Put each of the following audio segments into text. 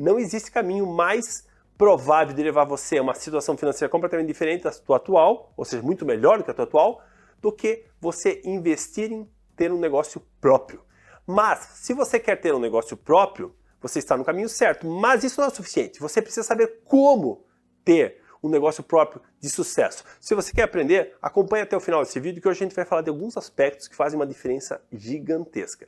Não existe caminho mais provável de levar você a uma situação financeira completamente diferente da tua atual, ou seja, muito melhor do que a tua atual, do que você investir em ter um negócio próprio. Mas, se você quer ter um negócio próprio, você está no caminho certo, mas isso não é o suficiente. Você precisa saber como ter um negócio próprio de sucesso. Se você quer aprender, acompanhe até o final desse vídeo que hoje a gente vai falar de alguns aspectos que fazem uma diferença gigantesca.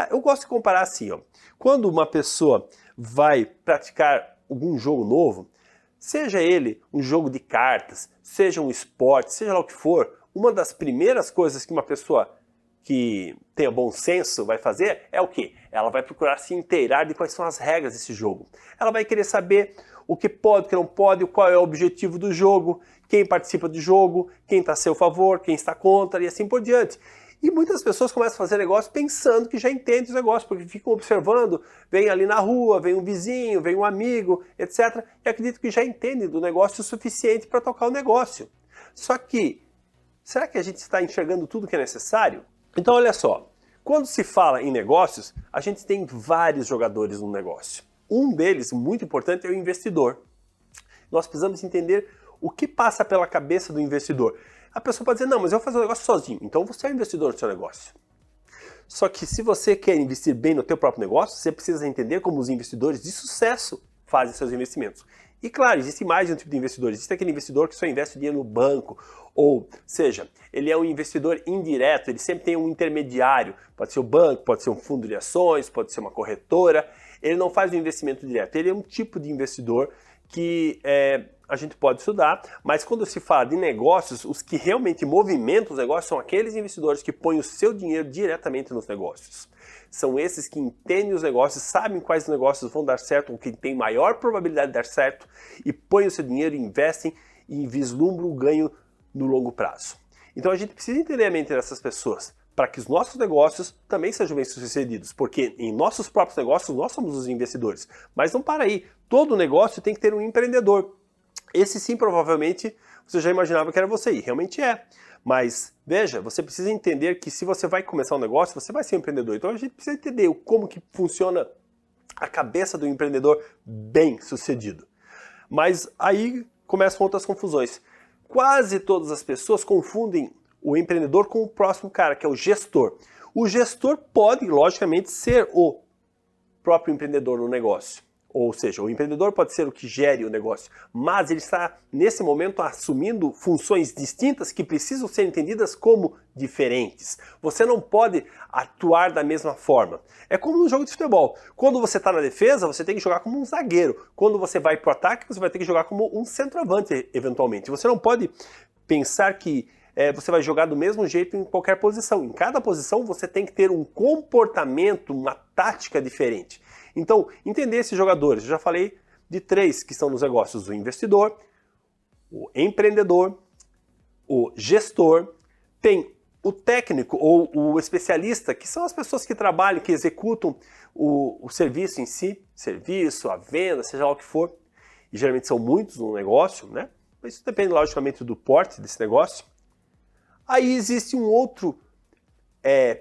Eu gosto de comparar assim, ó. Quando uma pessoa vai praticar algum jogo novo, seja ele um jogo de cartas, seja um esporte, seja lá o que for, uma das primeiras coisas que uma pessoa que tenha bom senso vai fazer é o quê? Ela vai procurar se inteirar de quais são as regras desse jogo. Ela vai querer saber o que pode, o que não pode, qual é o objetivo do jogo, quem participa do jogo, quem está a seu favor, quem está contra e assim por diante. E muitas pessoas começam a fazer negócio pensando que já entendem os negócios, porque ficam observando, vem ali na rua, vem um vizinho, vem um amigo, etc. E acreditam que já entendem do negócio o suficiente para tocar o negócio. Só que, será que a gente está enxergando tudo que é necessário? Então olha só, quando se fala em negócios, a gente tem vários jogadores no negócio. Um deles, muito importante, é o investidor. Nós precisamos entender o que passa pela cabeça do investidor. A pessoa pode dizer, não, mas eu vou fazer o negócio sozinho. Então você é o investidor do seu negócio. Só que se você quer investir bem no teu próprio negócio, você precisa entender como os investidores de sucesso fazem seus investimentos. E claro, existe mais de um tipo de investidor. Existe aquele investidor que só investe dinheiro no banco, ou seja, ele é um investidor indireto, ele sempre tem um intermediário. Pode ser o banco, pode ser um fundo de ações, pode ser uma corretora. Ele não faz um investimento direto. Ele é um tipo de investidor que a gente pode estudar, mas quando se fala de negócios, os que realmente movimentam os negócios são aqueles investidores que põem o seu dinheiro diretamente nos negócios. São esses que entendem os negócios, sabem quais negócios vão dar certo, o que tem maior probabilidade de dar certo, e põem o seu dinheiro, investem e vislumbram o ganho no longo prazo. Então a gente precisa entender a mente dessas pessoas, para que os nossos negócios também sejam bem-sucedidos, porque em nossos próprios negócios nós somos os investidores. Mas não para aí, todo negócio tem que ter um empreendedor. Esse sim, provavelmente, você já imaginava que era você, e realmente é. Mas, veja, você precisa entender que se você vai começar um negócio, você vai ser um empreendedor. Então a gente precisa entender como que funciona a cabeça do empreendedor bem-sucedido. Mas aí começam outras confusões. Quase todas as pessoas confundem o empreendedor com o próximo cara, que é o gestor. O gestor pode, logicamente, ser o próprio empreendedor no negócio. Ou seja, o empreendedor pode ser o que gere o negócio, mas ele está, nesse momento, assumindo funções distintas que precisam ser entendidas como diferentes. Você não pode atuar da mesma forma. É como no jogo de futebol. Quando você está na defesa, você tem que jogar como um zagueiro. Quando você vai para o ataque, você vai ter que jogar como um centroavante, eventualmente. Você não pode pensar que você vai jogar do mesmo jeito em qualquer posição. Em cada posição, você tem que ter um comportamento, uma tática diferente. Então, entender esses jogadores, eu já falei de 3 que estão nos negócios: o investidor, o empreendedor, o gestor, tem o técnico ou o especialista, que são as pessoas que trabalham, que executam o serviço em si, serviço, a venda, seja lá o que for, e geralmente são muitos no negócio, né? Mas isso depende logicamente do porte desse negócio. Aí existe um outro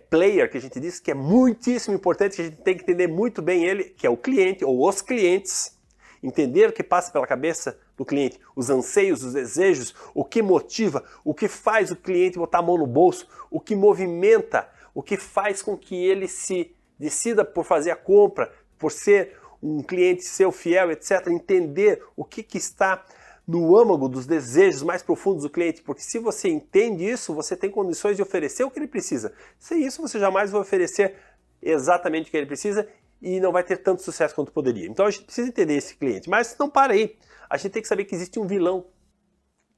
player que a gente diz que é muitíssimo importante, que a gente tem que entender muito bem ele, que é o cliente ou os clientes, entender o que passa pela cabeça do cliente, os anseios, os desejos, o que motiva, o que faz o cliente botar a mão no bolso, o que movimenta, o que faz com que ele se decida por fazer a compra, por ser um cliente seu fiel, etc. Entender o que está no âmago dos desejos mais profundos do cliente, porque se você entende isso, você tem condições de oferecer o que ele precisa. Sem isso, você jamais vai oferecer exatamente o que ele precisa e não vai ter tanto sucesso quanto poderia. Então a gente precisa entender esse cliente, mas não para aí. A gente tem que saber que existe um vilão.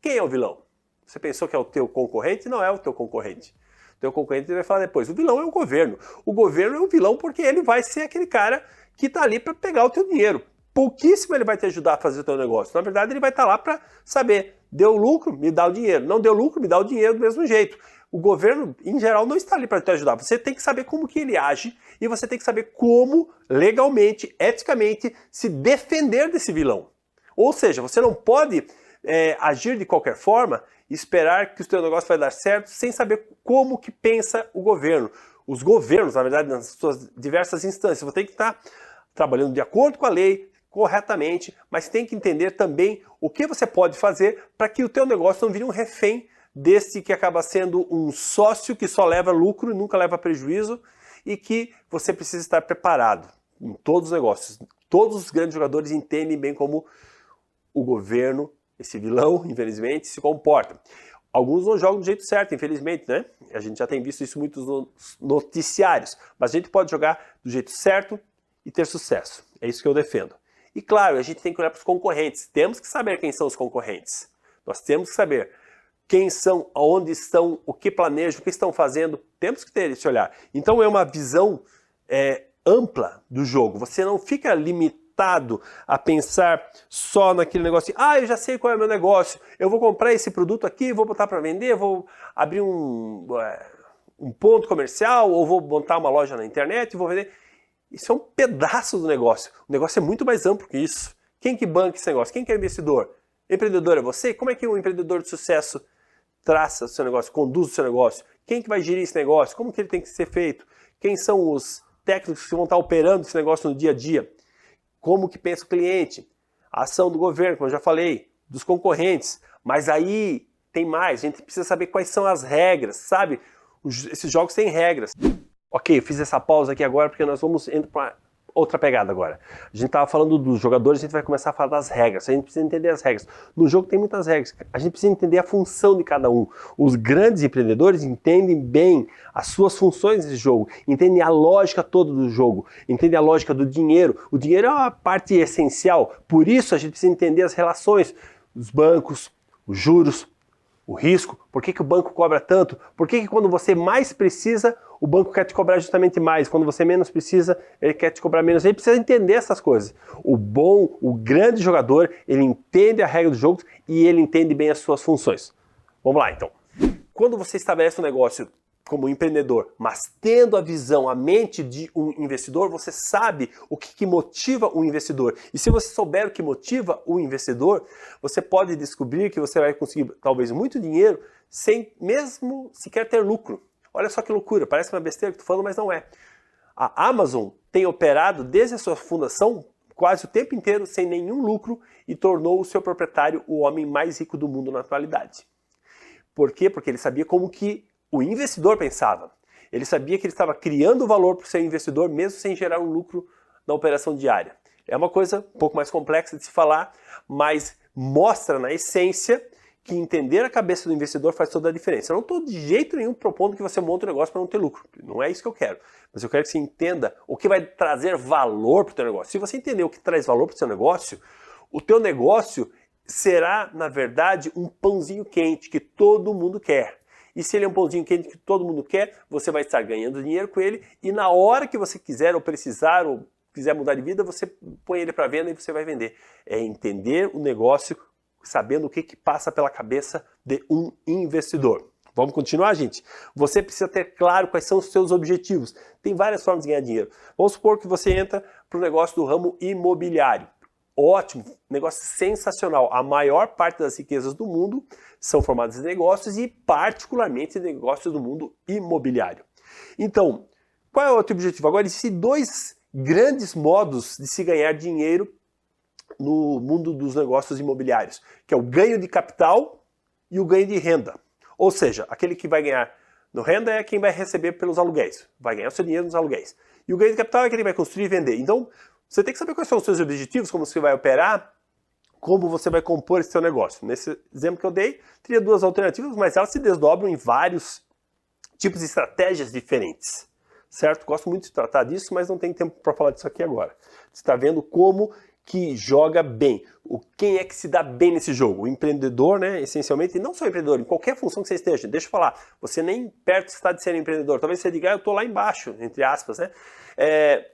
Quem é o vilão? Você pensou que é o teu concorrente? Não é o teu concorrente. O teu concorrente vai falar depois. O vilão é o governo. O governo é o vilão porque ele vai ser aquele cara que está ali para pegar o teu dinheiro. Pouquíssimo ele vai te ajudar a fazer o teu negócio. Na verdade, ele vai estar lá para saber, deu lucro, me dá o dinheiro. Não deu lucro, me dá o dinheiro do mesmo jeito. O governo, em geral, não está ali para te ajudar. Você tem que saber como que ele age e você tem que saber como, legalmente, eticamente, se defender desse vilão. Ou seja, você não pode agir de qualquer forma e esperar que o teu negócio vai dar certo sem saber como que pensa o governo. Os governos, na verdade, nas suas diversas instâncias, vão ter que estar trabalhando de acordo com a lei, corretamente, mas tem que entender também o que você pode fazer para que o teu negócio não vire um refém desse que acaba sendo um sócio que só leva lucro e nunca leva prejuízo, e que você precisa estar preparado em todos os negócios. Todos os grandes jogadores entendem bem como o governo, esse vilão, infelizmente, se comporta. Alguns não jogam do jeito certo, infelizmente, né? A gente já tem visto isso muito nos noticiários, mas a gente pode jogar do jeito certo e ter sucesso. É isso que eu defendo. E claro, a gente tem que olhar para os concorrentes. Temos que saber quem são os concorrentes. Nós temos que saber quem são, aonde estão, o que planejam, o que estão fazendo. Temos que ter esse olhar. Então é uma visão ampla do jogo. Você não fica limitado a pensar só naquele negócio eu já sei qual é o meu negócio, eu vou comprar esse produto aqui, vou botar para vender, vou abrir um ponto comercial, ou vou montar uma loja na internet e vou vender. Isso é um pedaço do negócio. O negócio é muito mais amplo que isso. Quem que banca esse negócio? Quem que é investidor? Empreendedor é você? Como é que um empreendedor de sucesso traça o seu negócio, conduz o seu negócio? Quem que vai gerir esse negócio? Como que ele tem que ser feito? Quem são os técnicos que vão estar operando esse negócio no dia a dia? Como que pensa o cliente? A ação do governo, como eu já falei, dos concorrentes. Mas aí tem mais, a gente precisa saber quais são as regras, sabe? Esses jogos têm regras. Ok, eu fiz essa pausa aqui agora porque nós vamos indo para outra pegada agora. A gente estava falando dos jogadores, a gente vai começar a falar das regras. A gente precisa entender as regras. No jogo tem muitas regras. A gente precisa entender a função de cada um. Os grandes empreendedores entendem bem as suas funções nesse jogo, entendem a lógica toda do jogo, entendem a lógica do dinheiro. O dinheiro é uma parte essencial. Por isso a gente precisa entender as relações dos bancos, os juros, o risco. Por que o banco cobra tanto? Por que quando você mais precisa, o banco quer te cobrar justamente mais? Quando você menos precisa, ele quer te cobrar menos. Ele precisa entender essas coisas. O grande jogador, ele entende a regra do jogo e ele entende bem as suas funções. Vamos lá, então. Quando você estabelece um negócio como empreendedor, mas tendo a visão, a mente de um investidor, você sabe o que motiva o investidor. E se você souber o que motiva o investidor, você pode descobrir que você vai conseguir talvez muito dinheiro sem mesmo sequer ter lucro. Olha só que loucura, parece uma besteira que eu estou falando, mas não é. A Amazon tem operado desde a sua fundação quase o tempo inteiro sem nenhum lucro e tornou o seu proprietário o homem mais rico do mundo na atualidade. Por quê? Porque ele sabia como que o investidor pensava. Ele sabia que ele estava criando valor para o seu investidor mesmo sem gerar um lucro na operação diária. É uma coisa um pouco mais complexa de se falar, mas mostra na essência que entender a cabeça do investidor faz toda a diferença. Eu não estou de jeito nenhum propondo que você monte um negócio para não ter lucro. Não é isso que eu quero. Mas eu quero que você entenda o que vai trazer valor para o teu negócio. Se você entender o que traz valor para o seu negócio, o teu negócio será, na verdade, um pãozinho quente que todo mundo quer. E se ele é um pãozinho quente que todo mundo quer, você vai estar ganhando dinheiro com ele e na hora que você quiser ou precisar ou quiser mudar de vida, você põe ele para venda e você vai vender. É entender o negócio sabendo o que passa pela cabeça de um investidor. Vamos continuar, gente? Você precisa ter claro quais são os seus objetivos. Tem várias formas de ganhar dinheiro. Vamos supor que você entra para o negócio do ramo imobiliário. Ótimo, negócio sensacional. A maior parte das riquezas do mundo são formadas em negócios e particularmente em negócios do mundo imobiliário. Então, qual é o outro objetivo? Agora, existem dois grandes modos de se ganhar dinheiro no mundo dos negócios imobiliários, que é o ganho de capital e o ganho de renda. Ou seja, aquele que vai ganhar no renda é quem vai receber pelos aluguéis, vai ganhar o seu dinheiro nos aluguéis. E o ganho de capital é quem vai construir e vender. Então, você tem que saber quais são os seus objetivos, como você vai operar, como você vai compor esse seu negócio. Nesse exemplo que eu dei, teria duas alternativas, mas elas se desdobram em vários tipos de estratégias diferentes. Certo? Gosto muito de tratar disso, mas não tem tempo para falar disso aqui agora. Você está vendo como que joga bem. Quem é que se dá bem nesse jogo? O empreendedor, né, essencialmente, e não só o empreendedor, em qualquer função que você esteja. Deixa eu falar, você nem perto está de ser empreendedor. Talvez você diga, eu estou lá embaixo, entre aspas, né?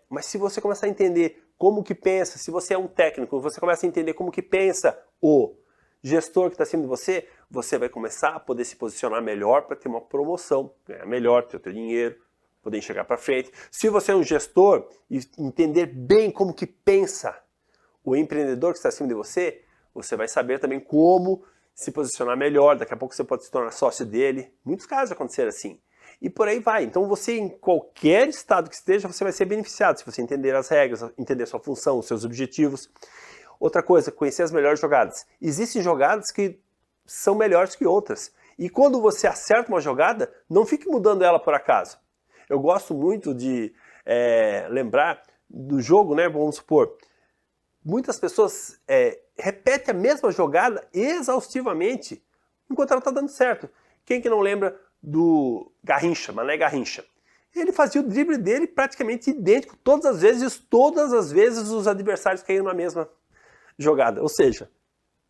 Mas se você começar a entender como que pensa, se você é um técnico, você começa a entender como que pensa o gestor que está acima de você, você vai começar a poder se posicionar melhor para ter uma promoção, ganhar melhor, ter o teu dinheiro, poder enxergar para frente. Se você é um gestor e entender bem como que pensa o empreendedor que está acima de você, você vai saber também como se posicionar melhor. Daqui a pouco você pode se tornar sócio dele. Muitos casos aconteceram assim. e por aí vai. Então você, em qualquer estado que esteja, você vai ser beneficiado se você entender as regras, entender sua função, os seus objetivos. Outra coisa, conhecer as melhores jogadas. Existem jogadas que são melhores que outras. E quando você acerta uma jogada, não fique mudando ela por acaso. Eu gosto muito de lembrar do jogo, né? Vamos supor, muitas pessoas repetem a mesma jogada exaustivamente enquanto ela está dando certo. Quem que não lembra do Garrincha, Mané Garrincha? Ele fazia o drible dele praticamente idêntico todas as vezes os adversários caíram na mesma jogada. Ou seja,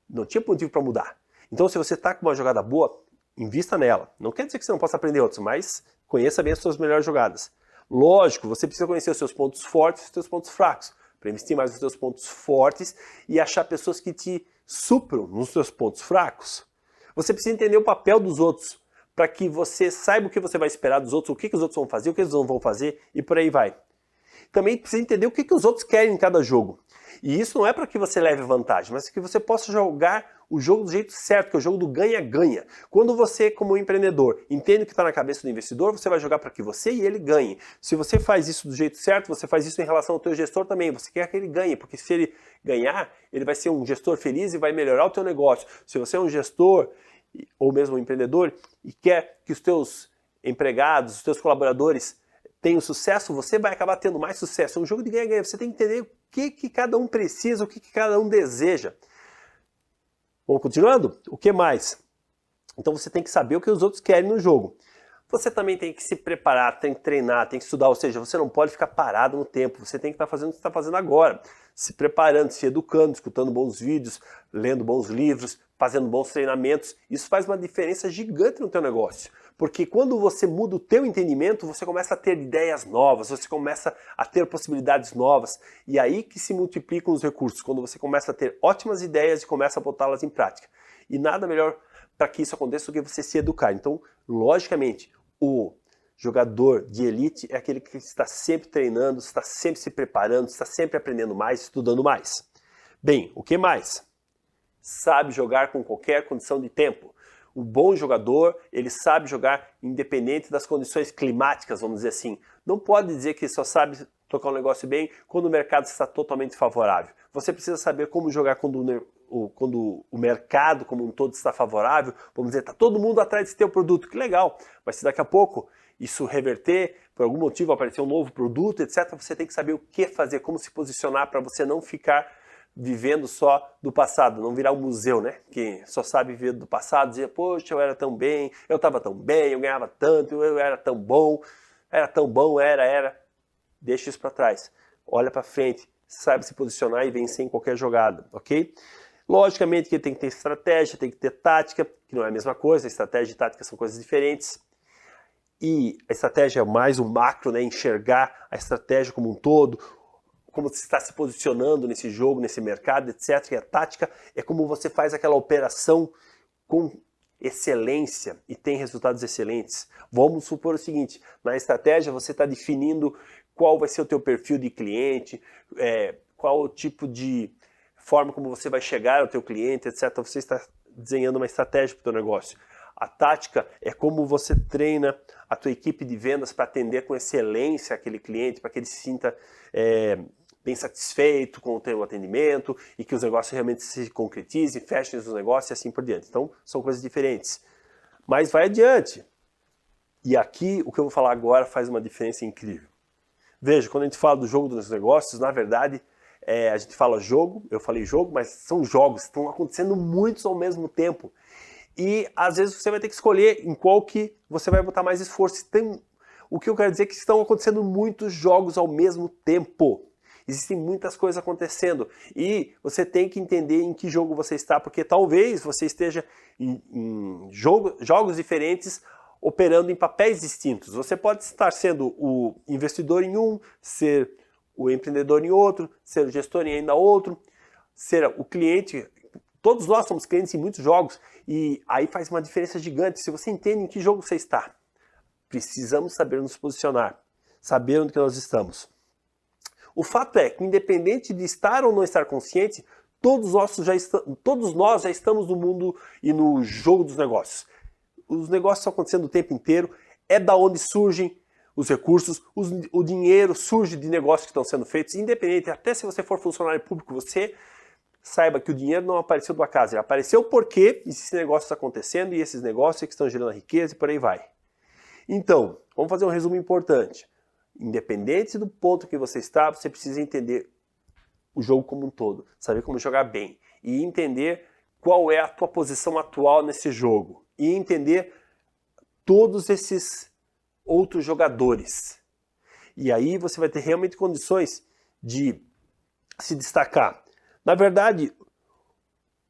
não tinha motivo para mudar. Então, se você está com uma jogada boa, invista nela. Não quer dizer que você não possa aprender outros, mas conheça bem as suas melhores jogadas. Lógico, você precisa conhecer os seus pontos fortes e os seus pontos fracos, para investir mais nos seus pontos fortes e achar pessoas que te supram nos seus pontos fracos. Você precisa entender o papel dos outros, para que você saiba o que você vai esperar dos outros, o que os outros vão fazer, o que eles não vão fazer e por aí vai. Também precisa entender o que os outros querem em cada jogo. E isso não é para que você leve vantagem, mas que você possa jogar o jogo do jeito certo, que é o jogo do ganha-ganha. Quando você, como empreendedor, entende o que está na cabeça do investidor, você vai jogar para que você e ele ganhem. Se você faz isso do jeito certo, você faz isso em relação ao teu gestor também. Você quer que ele ganhe, porque se ele ganhar, ele vai ser um gestor feliz e vai melhorar o teu negócio. Se você é um gestor ou mesmo um empreendedor e quer que os teus empregados, os teus colaboradores tenham sucesso, você vai acabar tendo mais sucesso. É um jogo de ganha-ganha. Você tem que entender o que cada um precisa, o que cada um deseja. Vamos continuando? O que mais? Então você tem que saber o que os outros querem no jogo. Você também tem que se preparar, tem que treinar, tem que estudar, ou seja, você não pode ficar parado no tempo, você tem que estar fazendo o que você está fazendo agora, se preparando, se educando, escutando bons vídeos, lendo bons livros, fazendo bons treinamentos. Isso faz uma diferença gigante no teu negócio, porque quando você muda o teu entendimento, você começa a ter ideias novas, você começa a ter possibilidades novas, e aí que se multiplicam os recursos, quando você começa a ter ótimas ideias e começa a botá-las em prática. E nada melhor para que isso aconteça do que você se educar. Então, logicamente, o jogador de elite é aquele que está sempre treinando, está sempre se preparando, está sempre aprendendo mais, estudando mais. Bem, o que mais? Sabe jogar com qualquer condição de tempo. O bom jogador, ele sabe jogar independente das condições climáticas, vamos dizer assim. Não pode dizer que só sabe tocar um negócio bem quando o mercado está totalmente favorável. Você precisa saber como jogar quando o mercado como um todo está favorável. Vamos dizer, está todo mundo atrás desse teu produto, que legal. Mas se daqui a pouco isso reverter, por algum motivo aparecer um novo produto, etc., você tem que saber o que fazer, como se posicionar para você não ficar vivendo só do passado, não virar um museu, né? Que só sabe viver do passado, dizer, poxa, eu era tão bem, eu estava tão bem, eu ganhava tanto, eu era tão bom, era. Deixa isso para trás. Olha para frente, saiba se posicionar e vencer em qualquer jogada, ok? Logicamente que tem que ter estratégia, tem que ter tática, que não é a mesma coisa, estratégia e tática são coisas diferentes. E a estratégia é mais o macro, né? Enxergar a estratégia como um todo, como você está se posicionando nesse jogo, nesse mercado, etc. E a tática é como você faz aquela operação com excelência e tem resultados excelentes. Vamos supor o seguinte, na estratégia você está definindo qual vai ser o teu perfil de cliente, qual o tipo de forma como você vai chegar ao teu cliente, etc. Você está desenhando uma estratégia para o teu negócio. A tática é como você treina a tua equipe de vendas para atender com excelência aquele cliente, para que ele se sinta bem satisfeito com o teu atendimento e que os negócios realmente se concretizem, fechem os negócios e assim por diante. Então, são coisas diferentes. Mas vai adiante. E aqui, o que eu vou falar agora faz uma diferença incrível. Veja, quando a gente fala do jogo dos negócios, na verdade, a gente fala jogo, eu falei jogo, mas são jogos, estão acontecendo muitos ao mesmo tempo. E às vezes você vai ter que escolher em qual que você vai botar mais esforço. O que eu quero dizer é que estão acontecendo muitos jogos ao mesmo tempo. Existem muitas coisas acontecendo e você tem que entender em que jogo você está, porque talvez você esteja em jogos diferentes, operando em papéis distintos. Você pode estar sendo o investidor em um, ser o empreendedor em outro, ser o gestor em ainda outro, ser o cliente. Todos nós somos clientes em muitos jogos e aí faz uma diferença gigante. Se você entende em que jogo você está, precisamos saber nos posicionar, saber onde que nós estamos. O fato é que, independente de estar ou não estar consciente, todos nós já estamos no mundo e no jogo dos negócios. Os negócios estão acontecendo o tempo inteiro, é da onde surgem os recursos, o dinheiro surge de negócios que estão sendo feitos, independente, até se você for funcionário público, você saiba que o dinheiro não apareceu do acaso, ele apareceu porque esses negócios estão acontecendo e esses negócios que estão gerando riqueza e por aí vai. Então, vamos fazer um resumo importante. Independente do ponto que você está, você precisa entender o jogo como um todo, saber como jogar bem e entender qual é a tua posição atual nesse jogo e entender todos esses outros jogadores. E aí você vai ter realmente condições de se destacar. Na verdade,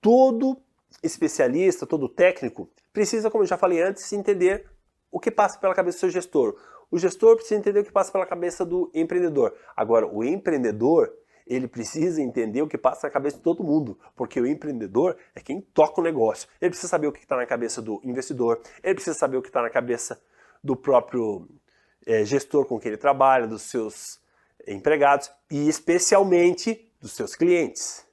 todo especialista, todo técnico precisa, como eu já falei antes, entender o que passa pela cabeça do seu gestor. O gestor precisa entender o que passa pela cabeça do empreendedor. Agora, o empreendedor, ele precisa entender o que passa na cabeça de todo mundo, porque o empreendedor é quem toca o negócio. Ele precisa saber o que está na cabeça do investidor, ele precisa saber o que está na cabeça do próprio gestor com quem ele trabalha, dos seus empregados e especialmente dos seus clientes.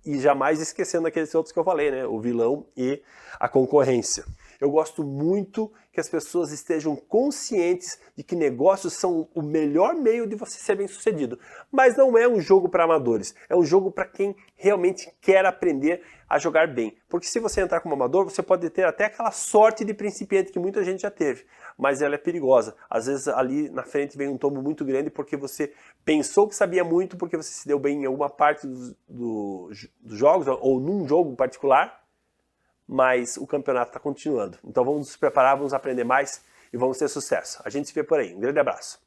E jamais esquecendo aqueles outros que eu falei, né? O vilão e a concorrência. Eu gosto muito que as pessoas estejam conscientes de que negócios são o melhor meio de você ser bem sucedido. Mas não é um jogo para amadores, é um jogo para quem realmente quer aprender a jogar bem. Porque se você entrar como amador, você pode ter até aquela sorte de principiante que muita gente já teve, mas ela é perigosa. Às vezes ali na frente vem um tombo muito grande porque você pensou que sabia muito, porque você se deu bem em alguma parte dos jogos, ou num jogo particular, mas o campeonato está continuando. Então vamos nos preparar, vamos aprender mais e vamos ter sucesso. A gente se vê por aí. Um grande abraço.